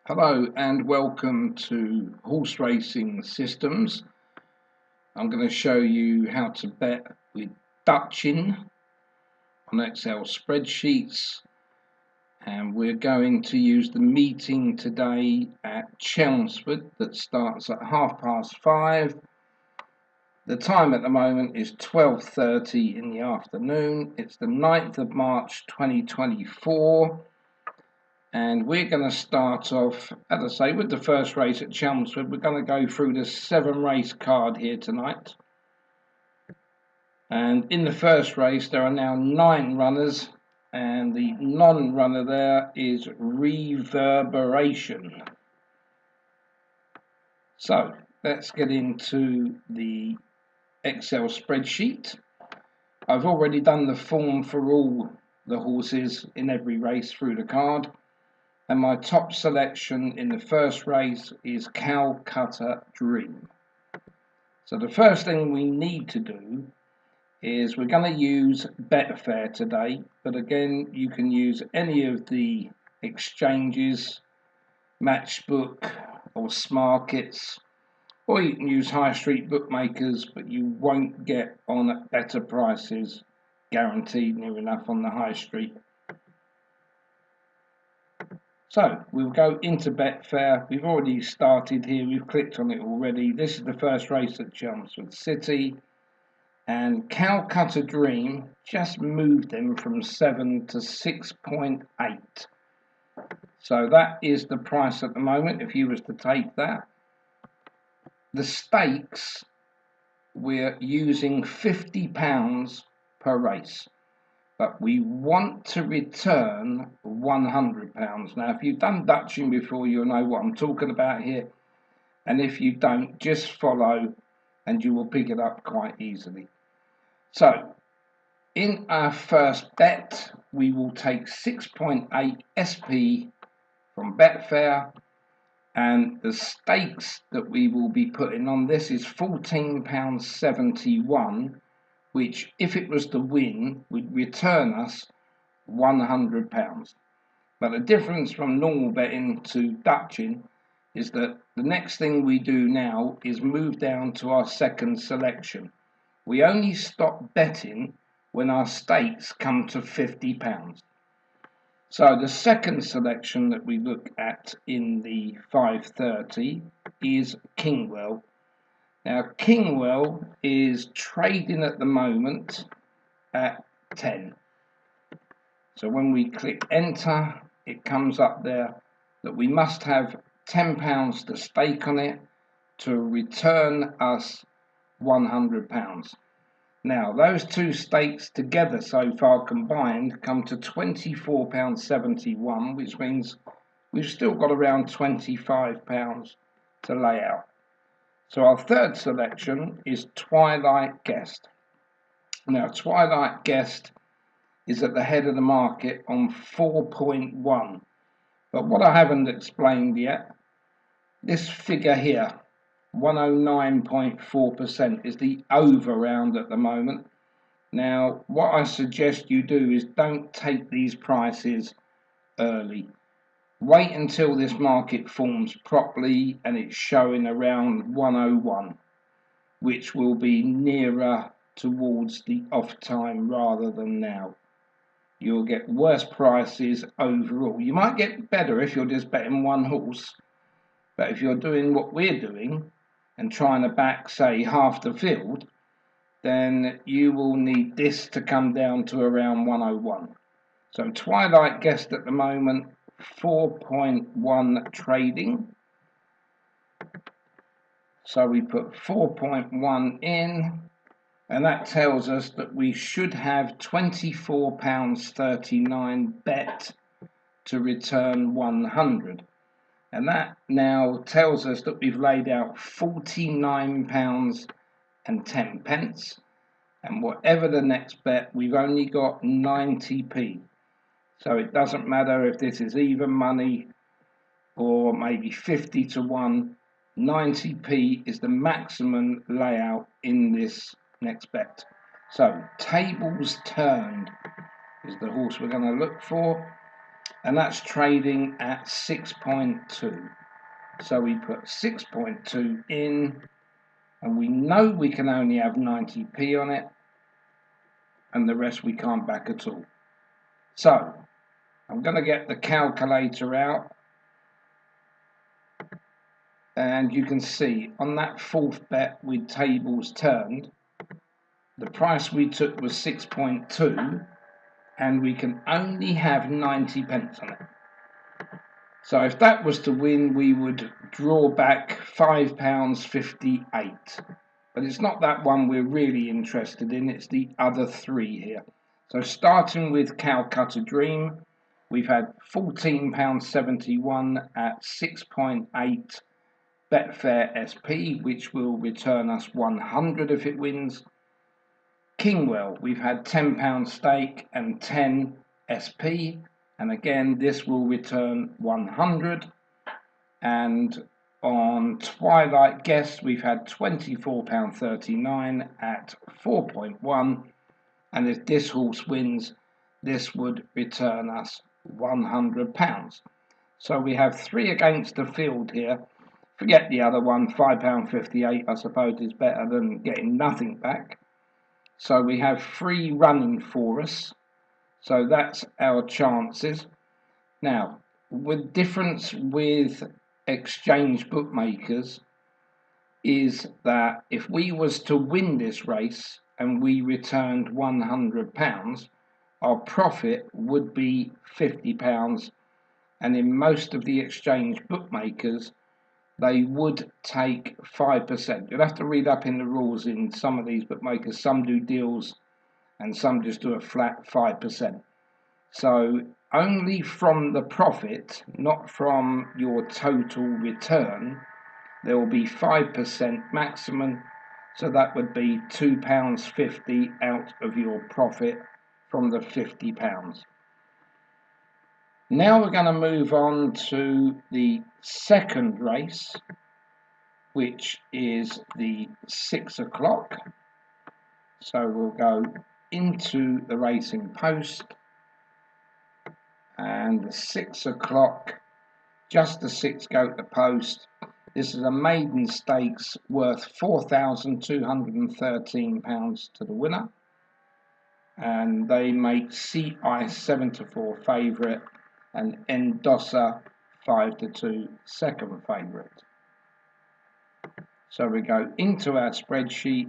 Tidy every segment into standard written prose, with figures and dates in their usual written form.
Hello and welcome to Horse Racing Systems. I'm going to show you how to bet with Dutchin on Excel spreadsheets, and we're going to use the meeting today at Chelmsford that starts at 5:30. The time at the moment is 12:30 in the afternoon. It's the 9th of March 2024. And we're going to start off, as I say, with the first race at Chelmsford. We're going to go through the 7-race card here tonight. And in the first race, there are now 9 runners. And the non-runner there is Reverberation. So, let's get into the Excel spreadsheet. I've already done the form for all the horses in every race through the card. And my top selection in the first race is Calcutta Dream. So the first thing we need to do is we're going to use Betfair today, but again you can use any of the exchanges, Matchbook or Smarkets, or you can use high street bookmakers, but you won't get on at better prices, guaranteed near enough on the high street. So we'll go into Betfair. We've already started here. We've clicked on it already. This is the first race at Chelmsford City. And Calcutta Dream just moved them from 7 to 6.8. So that is the price at the moment if you was to take that. The stakes, we're using £50 per race. But we want to return £100. Now, if you've done Dutching before, you'll know what I'm talking about here. And if you don't, just follow and you will pick it up quite easily. So, in our first bet, we will take 6.8 SP from Betfair. And the stakes that we will be putting on this is £14.71. Which, if it was to win, would return us £100. But the difference from normal betting to Dutching is that the next thing we do now is move down to our second selection. We only stop betting when our stakes come to £50. So the second selection that we look at in the 5:30 is Kingwell. Now, Kingwell is trading at the moment at 10. So when we click enter, it comes up there that we must have £10 to stake on it to return us £100. Now, those two stakes together so far combined come to £24.71, which means we've still got around £25 to lay out. So our third selection is Twilight Guest. Now, Twilight Guest is at the head of the market on 4.1. But what I haven't explained yet, this figure here, 109.4%, is the over round at the moment. Now, what I suggest you do is don't take these prices early. Wait until this market forms properly and it's showing around 101, which will be nearer towards the off time rather than now. You'll get worse prices overall. You might get better if you're just betting one horse, but if you're doing what we're doing and trying to back, say, half the field, then you will need this to come down to around 101. So Twilight Guest at the moment, 4.1 trading. So we put 4.1 in, and that tells us that we should have £24.39 bet to return 100. And that now tells us that we've laid out £49.10. And whatever the next bet, we've only got 90p. So it doesn't matter if this is even money or maybe 50 to 1, 90p is the maximum layout in this next bet. So Tables Turned is the horse we're going to look for. and that's trading at 6.2. So we put 6.2 in, and we know we can only have 90p on it, and the rest we can't back at all. So I'm going to get the calculator out, and you can see on that fourth bet with tables turned, the price we took was 6.2, and we can only have 90 pence on it. So if that was to win, we would draw back £5.58. But it's not that one we're really interested in, it's the other three here. So starting with Calcutta Dream, we've had £14.71 at 6.8 Betfair SP, which will return us 100 if it wins. Kingwell, we've had £10 stake and 10 SP, and again this will return 100. And on Twilight Guest, we've had £24.39 at 4.1, and if this horse wins, this would return us £100. So we have three against the field here. Forget the other one, £5.58 I suppose is better than getting nothing back. So we have three running for us. So that's our chances. Now, the difference with exchange bookmakers is that if we was to win this race and we returned £100, our profit would be £50. And in most of the exchange bookmakers, they would take 5%. You'll have to read up in the rules in some of these bookmakers. Some do deals and some just do a flat 5%. So only from the profit, not from your total return, there will be 5% maximum. So that would be £2.50 out of your profit from the £50. Now we're going to move on to the second race, which is the 6 o'clock. So we'll go into the racing post, and the 6 o'clock, just the 6 go to the post. This is a maiden stakes worth £4,213 to the winner, and they make Sea Ice 7-4 favourite and Endossa 5-2 second favourite. So we go into our spreadsheet.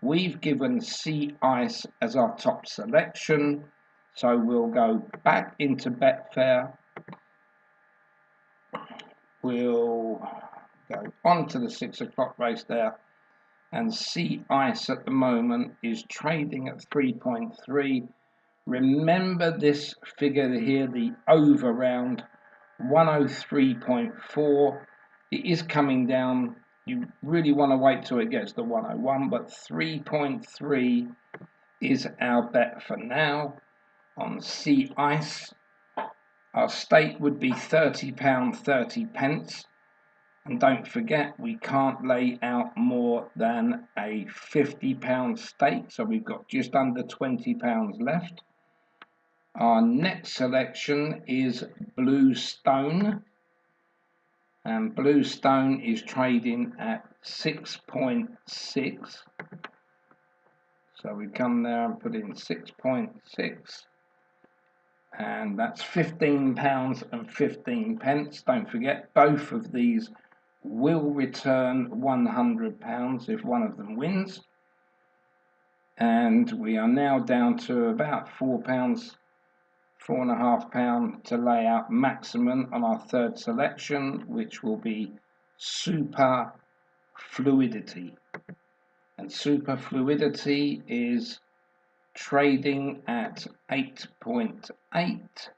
We've given Sea Ice as our top selection, so we'll go back into Betfair. We'll go on to the 6 o'clock race there, and Sea Ice at the moment is trading at 3.3. Remember this figure here, the over round, 103.4. It is coming down. You really want to wait till it gets to 101, but 3.3 is our bet for now on Sea Ice. Our stake would be £30.30, and don't forget we can't lay out more than a £50 stake, so we've got just under £20 left. Our next selection is Blue Stone, and Blue Stone is trading at 6.6. So we come there and put in 6.6, and that's £15.15. Don't forget, both of these will return £100 if one of them wins. And we are now down to about £4.5 to lay out maximum on our third selection, which will be Super Fluidity. And Super Fluidity is trading at 8.8,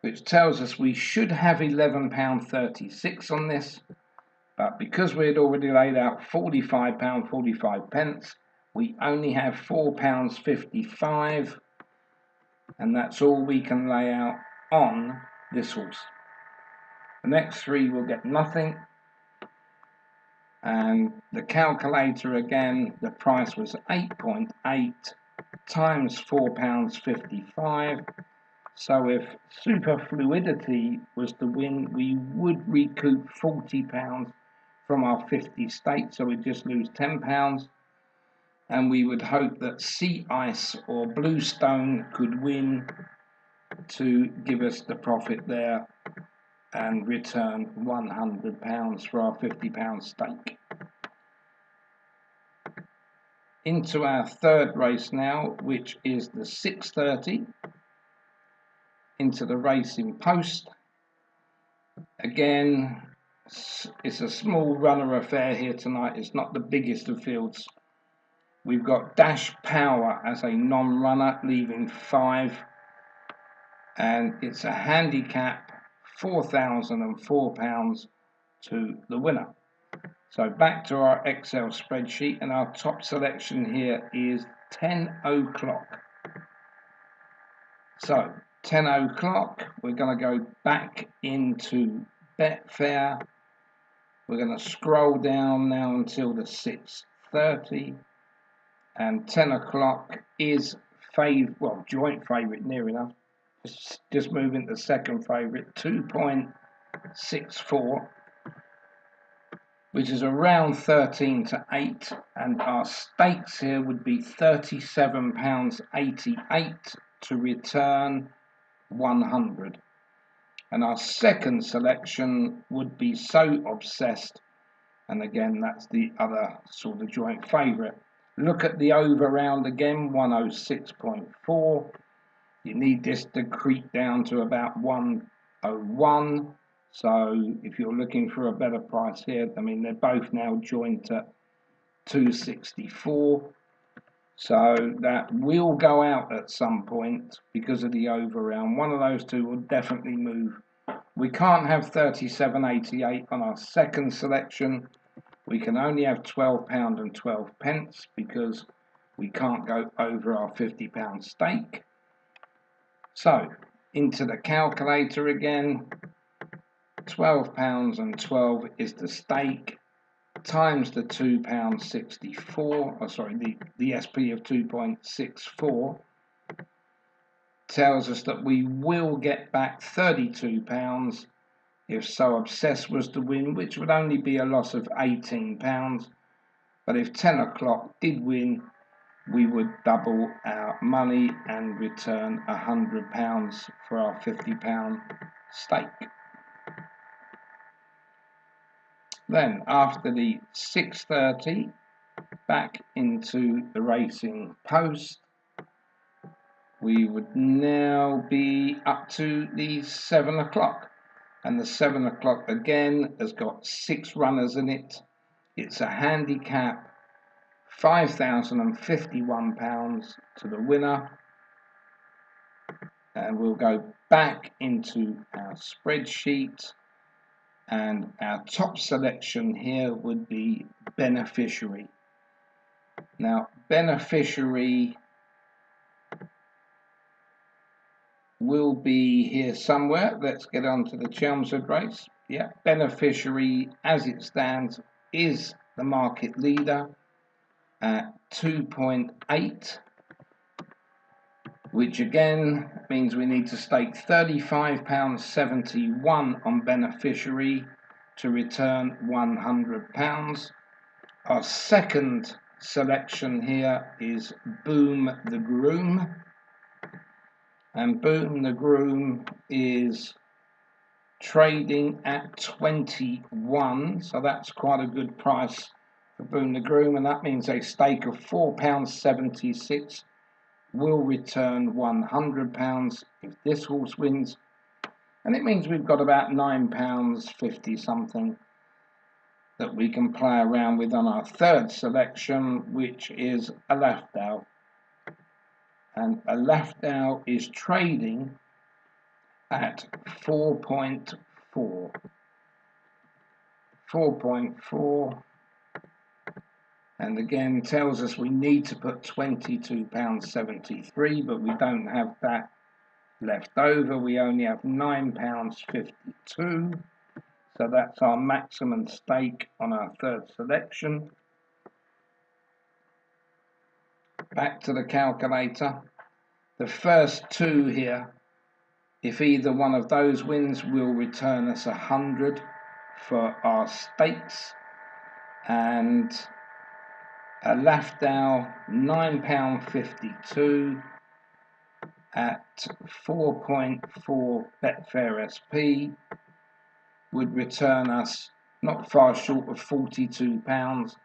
which tells us we should have £11.36 on this, but because we had already laid out £45.45, we only have £4.55, and that's all we can lay out on this horse. The next three will get nothing, and the calculator again, the price was 8.8, times £4.55. So if super fluidity was to win, we would recoup £40 from our 50 stake, so we'd just lose £10. And we would hope that Sea Ice or Bluestone could win to give us the profit there and return £100 for our £50 stake. Into our third race now, which is the 6:30, into the Racing Post. Again, it's a small runner affair here tonight. It's not the biggest of fields. We've got Dash Power as a non-runner, leaving 5, and it's a handicap £4,004 to the winner. So back to our Excel spreadsheet, and our top selection here is 10 o'clock. So 10 o'clock, we're going to go back into Betfair. We're going to scroll down now until the 6:30, and 10 o'clock is joint favourite, near enough. Just moving to second favourite, 2.64. Which is around 13-8, and our stakes here would be £37.88 to return 100. And our second selection would be So Obsessed, and again that's the other sort of joint favourite. Look at the over round again, 106.4. You need this to creep down to about 101. So if you're looking for a better price here, I mean, they're both now joint at 264. So that will go out at some point because of the over round. One of those two will definitely move. We can't have 37.88 on our second selection. We can only have £12 and 12 pence because we can't go over our £50 stake. So into the calculator again. £12 and 12 is the stake, times the £2.64, the SP of 2.64, tells us that we will get back £32 if So Obsessed was to win, which would only be a loss of £18. But if 10 o'clock did win, we would double our money and return £100 for our £50 stake. Then after the 6:30, back into the Racing Post, we would now be up to the 7 o'clock. And the 7 o'clock again has got 6 runners in it. It's a handicap, £5,051 to the winner. And we'll go back into our spreadsheet. And our top selection here would be Beneficiary. Now, Beneficiary will be here somewhere. Let's get on to the Chelmsford race. Yeah, Beneficiary, as it stands, is the market leader at 2.8, which again means we need to stake £35.71 on Beneficiary to return £100. Our second selection here is Boom the Groom, and Boom the Groom is trading at 21, so that's quite a good price for Boom the Groom, and that means a stake of £4.76 will return £100 if this horse wins, and it means we've got about £9.50 something that we can play around with on our third selection, which is a Leftow. And a Leftow is trading at 4.4. 4.4, and again tells us we need to put £22.73, but we don't have that left over. We only have £9.52, so that's our maximum stake on our third selection. Back to the calculator. The first two here, if either one of those wins, will return us 100 for our stakes. And a Lafdow £9.52 at 4.4 Betfair SP would return us not far short of £42.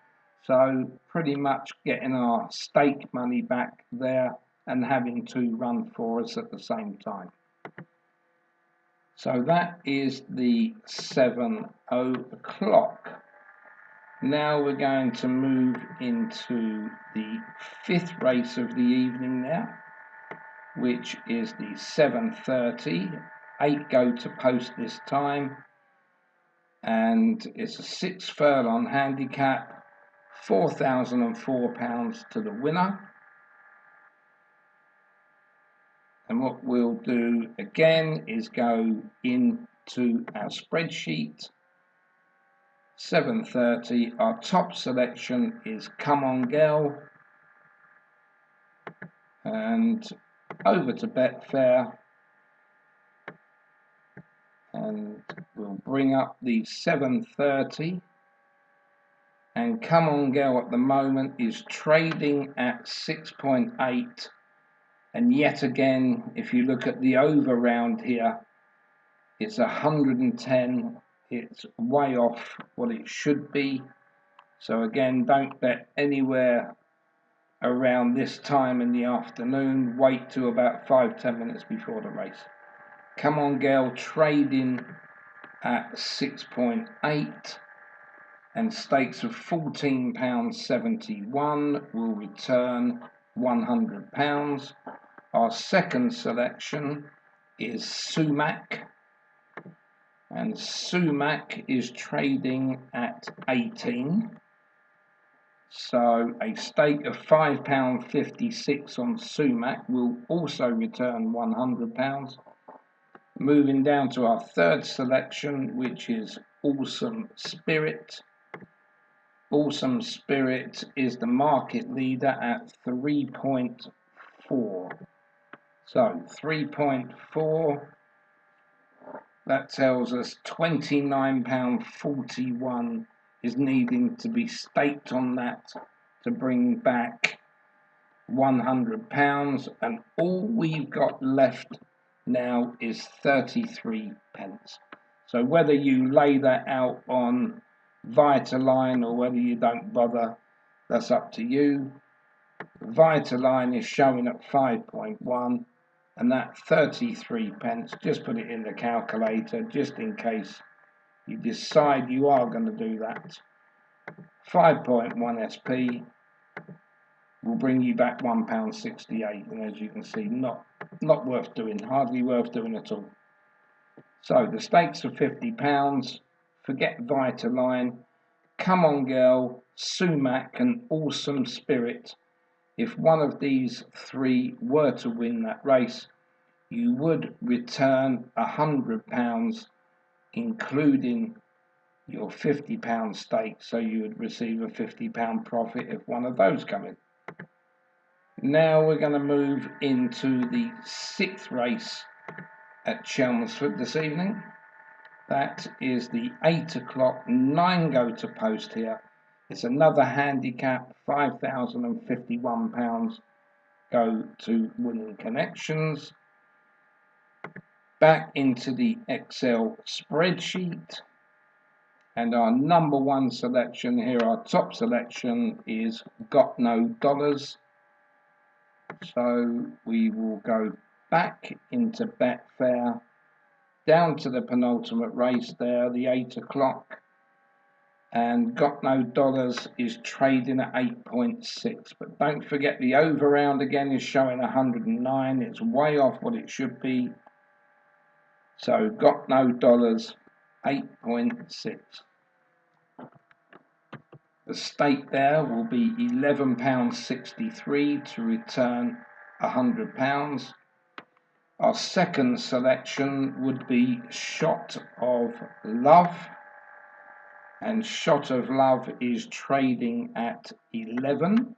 So pretty much getting our stake money back there and having two run for us at the same time. So that is the 7 o'clock. Now we're going to move into the fifth race of the evening now, which is the 7:30. 8 go to post this time, and it's a 6 furlong handicap, £4,004 to the winner. And what we'll do again is go into our spreadsheet. 7:30, our top selection is Come On Girl, and over to Betfair, and we'll bring up the 7:30, and Come On Girl at the moment is trading at 6.8, and yet again, if you look at the over round here, it's 110. It's way off what it should be. So again, don't bet anywhere around this time in the afternoon. Wait till about 5-10 minutes before the race. Come On Girl trading at 6.8, and stakes of £14.71 will return £100. Our second selection is Sumac, and Sumac is trading at 18. So a stake of £5.56 on Sumac will also return £100. Moving down to our third selection, which is Awesome Spirit. Awesome Spirit is the market leader at 3.4. So 3.4, that tells us £29.41 is needing to be staked on that to bring back £100, and all we've got left now is 33 pence. So whether you lay that out on Vitaline or whether you don't bother, that's up to you. Vitaline is showing at 5.1, and that 33 pence, just put it in the calculator just in case you decide you are going to do that. 5.1 SP will bring you back £1.68, and as you can see, not worth doing, hardly worth doing at all. So the stakes are £50. Forget Vitaline, Come On Girl, Sumac, and Awesome Spirit. If one of these three were to win that race, you would return £100, including your £50 stake, so you would receive a £50 profit if one of those come in. Now we're going to move into the sixth race at Chelmsford this evening. That is the 8 o'clock, 9 go to post here. It's another handicap, £5,051 go to winning connections. Back into the Excel spreadsheet, and our number one selection here, our top selection, is Got No Dollars. So we will go back into Betfair, down to the penultimate race there, the 8 o'clock, and Got No Dollars is trading at 8.6. But don't forget the over round again is showing 109. It's way off what it should be. So Got No Dollars, 8.6. The stake there will be £11.63 to return £100. Our second selection would be Shot of Love, and Shot of Love is trading at 11.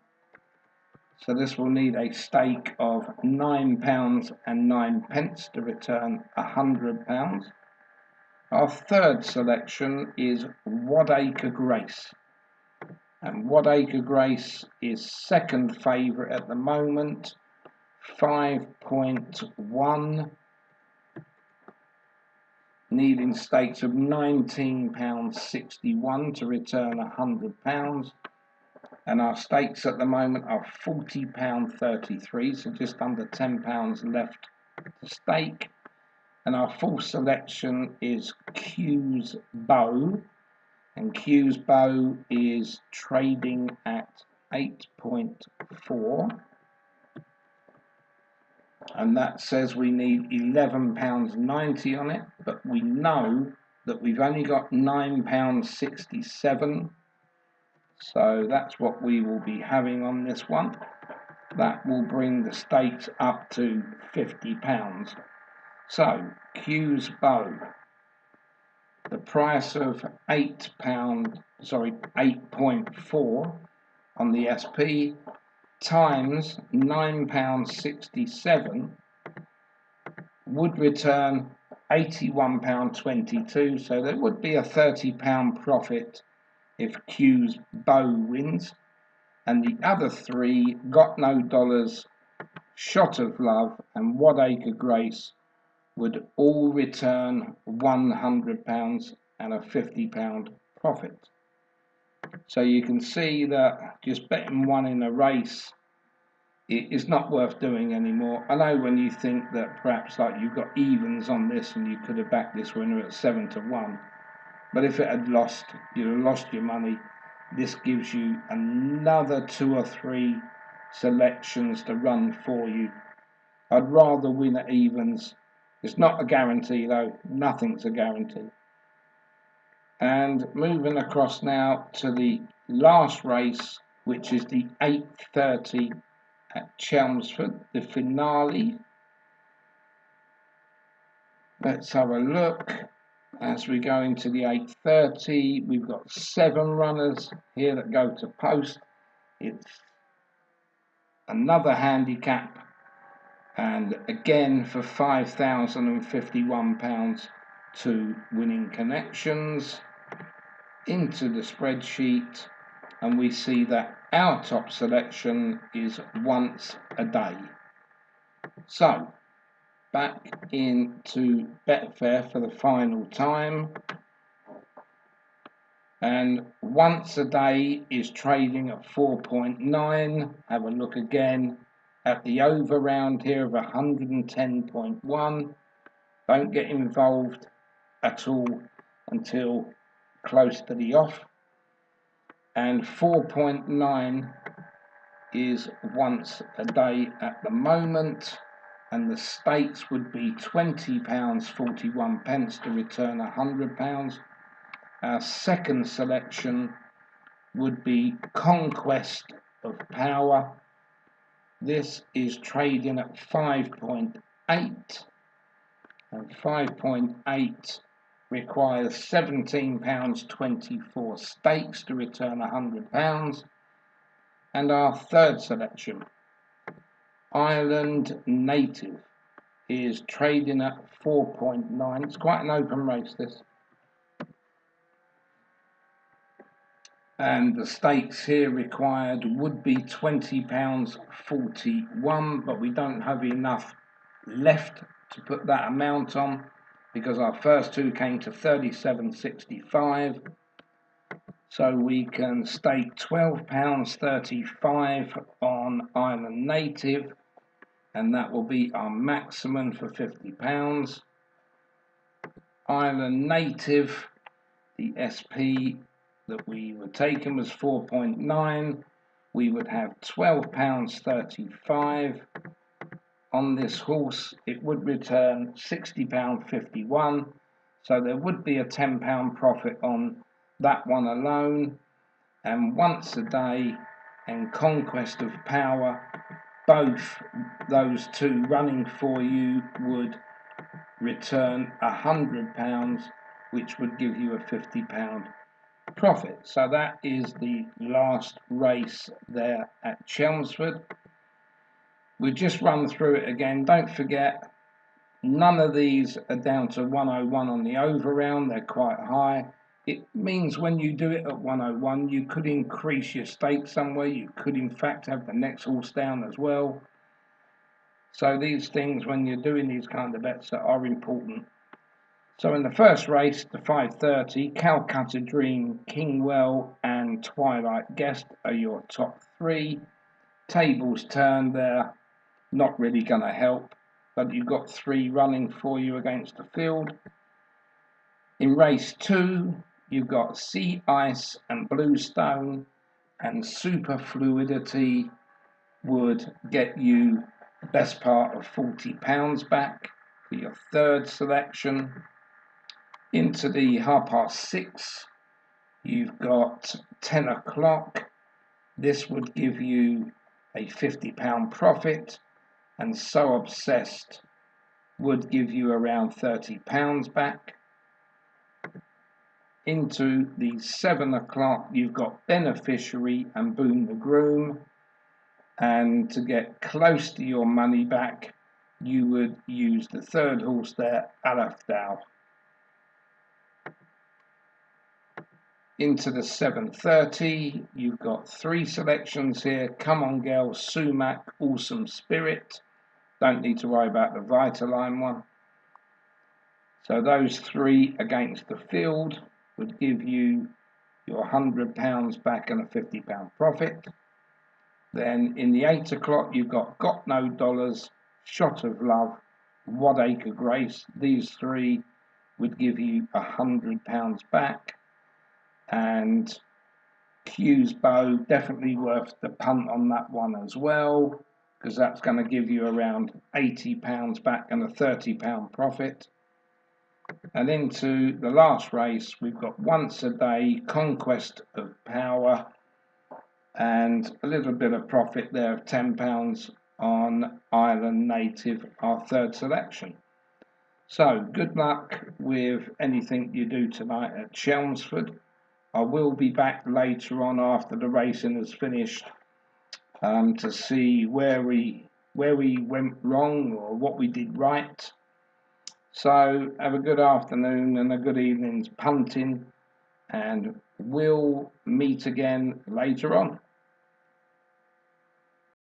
So this will need a stake of £9.09 to return £100. Our third selection is Wadacre Grace. And Wadacre Grace is second favourite at the moment, 5.1, needing stakes of £19.61 to return £100. And our stakes at the moment are £40.33, so just under £10 left to stake. And our full selection is Q's Bow, and Q's Bow is trading at 8.4, and that says we need £11.90 on it, but we know that we've only got £9.67, so that's what we will be having on this one. That will bring the stakes up to £50. So Q's Bow, the price of £8.4 on the SP times £9.67 would return £81.22, so there would be a £30 profit if Q's Bow wins, and the other three, Got No Dollars, Shot of Love and Wadacre Grace, would all return £100 and a £50 profit. So you can see that just betting one in a race, it is not worth doing anymore. I know when you think that perhaps like you've got evens on this and you could have backed this winner at 7-1, but if it had lost, you'd have lost your money. This gives you another 2 or 3 selections to run for you. I'd rather win at evens. It's not a guarantee though, nothing's a guarantee. And moving across now to the last race, which is the 8:30 at Chelmsford, the finale. Let's have a look. As we go into the 8:30, we've got 7 runners here that go to post. It's another handicap, and again for £5,051 to winning connections. Into the spreadsheet, and we see that our top selection is Once a Day. So back into Betfair for the final time, and Once a Day is trading at 4.9. Have a look again at the over round here of 110.1. Don't get involved at all until close to the off. And 4.9 is Once a Day at the moment, and the stakes would be £20.41 to return £100. Our second selection would be Conquest of Power. This is trading at 5.8, and 5.8 requires £17.24 stakes to return £100. And our third selection, Ireland Native, is trading at 4.9. It's quite an open race, this. And the stakes here required would be £20.41, but we don't have enough left to put that amount on, because our first two came to £37.65. So we can stake £12.35 on Ireland Native, and that will be our maximum for £50. Ireland Native, the SP that we were taking was 4.9. We would have £12.35 on this horse. It would return £60.51, so there would be a £10 profit on that one alone. And Once a Day and Conquest of Power, both those two running for you, would return £100, which would give you a £50 profit. So that is the last race there at Chelmsford. We'll just run through it again. Don't forget, none of these are down to 101 on the over round. They're quite high. It means when you do it at 101, you could increase your stake somewhere. You could, in fact, have the next horse down as well. So these things, when you're doing these kind of bets, are important. So in the first race, the 5:30, Calcutta Dream, Kingwell, and Twilight Guest are your top three. Tables turned there, not really going to help, but you've got three running for you against the field. In race 2, you've got Sea Ice and Bluestone, and Super Fluidity would get you the best part of £40 back for your third selection. Into the 6:30, you've got 10 o'clock. This would give you a £50 profit, and So Obsessed would give you around £30 back. Into the 7 o'clock, you've got Beneficiary and Boom the Groom, and to get close to your money back, you would use the third horse there, Alafdal. Into the 7:30, you've got three selections here: Come On Girl, Sumac, Awesome Spirit. Don't need to worry about the Vitaline one. So those three against the field would give you your £100 back and a £50 profit. Then in the 8 o'clock, you've got No Dollars, Shot of Love, Wadacre Grace. These three would give you £100 back. And Q's Bow, definitely worth the punt on that one as well, because that's going to give you around £80 back and a £30 profit. And into the last race, we've got Once a Day, Conquest of Power, and a little bit of profit there of £10 on Island Native, our third selection. So good luck with anything you do tonight at Chelmsford. I will be back later on after the racing is finished to see where we went wrong or what we did right. So have a good afternoon and a good evening's punting, and we'll meet again later on.